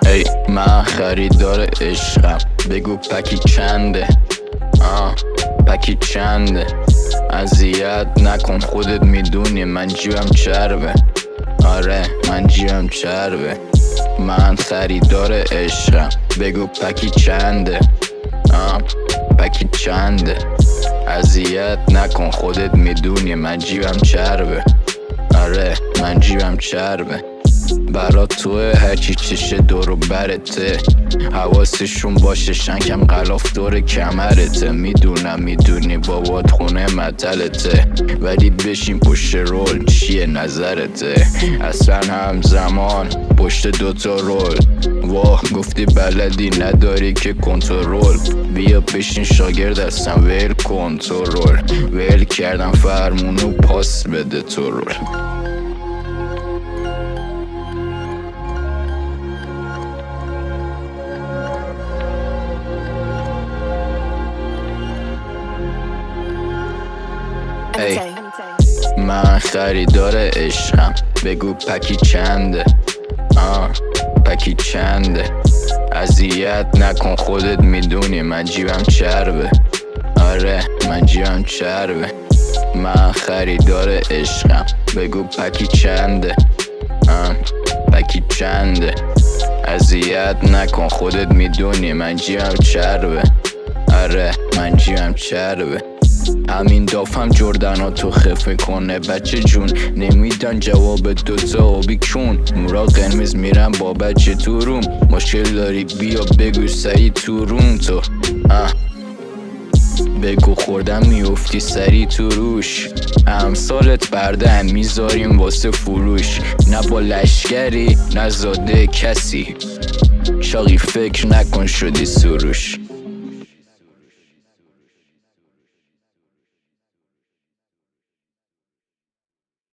ای من خریدار عشقم، بگو پکی چنده؟ پکی چنده؟ اذیت نکن، خودت میدونی من جیبم چربه. آره من جیبم چربه. من خریدار عشقم، بگو پکی چنده؟ پکی چنده؟ اذیت نکن، خودت میدونی من جیبم چربه. آره من جیبم چربه. برا توه هرچی چشه دورو برته، حواسشون باشه شنکم غلاف دور کمرته. میدونی بابات خونه متلته، ولی بشین پشت رول چیه نظرته؟ اصلا همزمان پشت دوتا رول، واه گفتی بلدی نداری که کنترل. بیا بشین شاگرد هستم ول کنترل، ول کردم فرمونو پاس بده تو رول. ای من خریدار عشقم، بگو پکی چنده؟ پکی چنده؟ اذیت نکن، خودت میدونی من جیبم چربه. آره من جیبم چربه. من خریدار عشقم، بگو پکی چنده؟ پکی چنده؟ اذیت نکن، خودت میدونی من جیبم چربه. آره من جیبم چربه. همین دافم جردنا تو خفه کنه بچه جون، نمیدن جواب دوتا آبی کن. مورا قرمز میرم با بچه تو روم، مشکل داری بیا بگو سری تو روم. تو بگو خوردم میافتی سری تو روش، امثالت بردن میذاریم واسه فروش. نه با لشگری نه زاده کسی، شاقی فکر نکن شدی سروش.